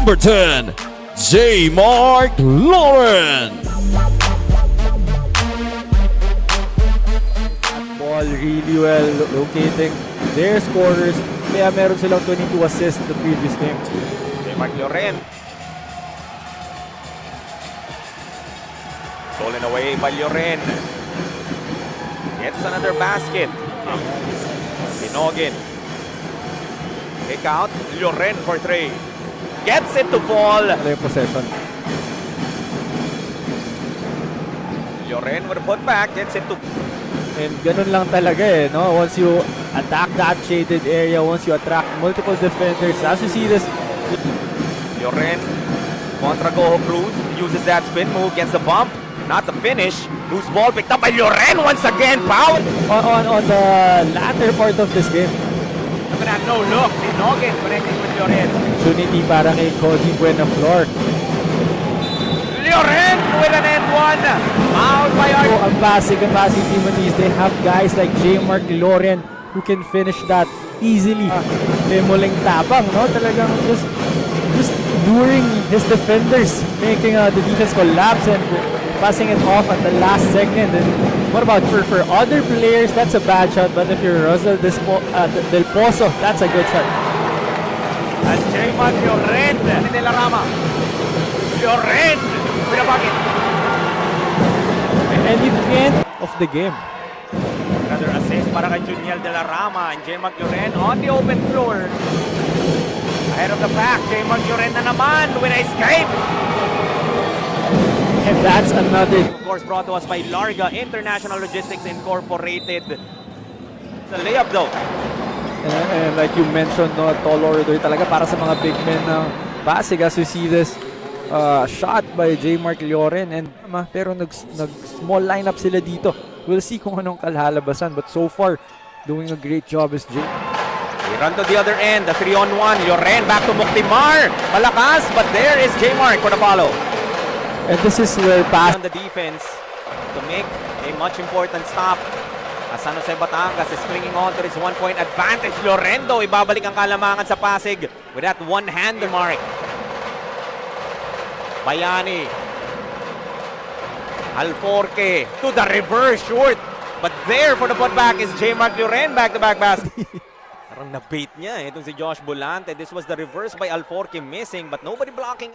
number 10, J. Mark Lauren. Ball really well locating their scorers. Kaya meron silang 22 assists the previous game. J. Mark Lauren. Stolen away by Lauren. Gets another basket. Pinogin. Kick out. Lauren for 3. Gets it to fall. Ano yung possession? Lauren with a putback. Gets it to... And ganun lang talaga eh, no? Once you attack that shaded area, once you attract multiple defenders, as you see this, Lauren contra Goho Cruz. Uses that spin move. Gets the bump. Not the finish. Loose ball picked up by Lauren once again. Foul. on the latter part of this game, Look at that no look. Pinogin connecting with Lauren. opportunity para kay Koji Buenaflor. Lauren with an end one. Out by So, Art. ang Pasig Timothys, they have guys like J. Mark Lauren who can finish that easily. May muling tapang, no? Talagang just luring his defenders, making the defense collapse and passing it off at the last second. And what about for other players, that's a bad shot. But if you're Rosel Del Pozo, that's a good shot. And J. Mark Lauren. De La Rama. Lauren with a bucket. And you can't of the game. Another assist para kay Juniel De La Rama. And J. Mark Lauren on the open floor. Ahead of the pack. J. Mark Lauren na naman with a escape. And that's another. Of course, brought to us by Larga International Logistics Incorporated. It's a layup though. And like you mentioned, no, tall order talaga para sa mga big men ng Pasig. As you see this shot by J. Mark Lauren. And, pero nag-small lineup sila dito. We'll see kung anong kalalabasan. But so far, doing a great job is J. They run to the other end. The 3-on-1. Lauren back to Muktimar. Malakas, but there is J. Mark for the follow. And this is where On the defense to make a much important stop. As San Jose Batangas is clinging on to his 1-point advantage. Lorendo ibabalik ang kalamangan sa Pasig with that one-hander mark. Bayani. Alforque to the reverse short. But there for the putback is J. Mark Lauren, back-to-back basket. Parang na-bait niya itong si Josh Bolante. This was the reverse by Alforque missing but nobody blocking.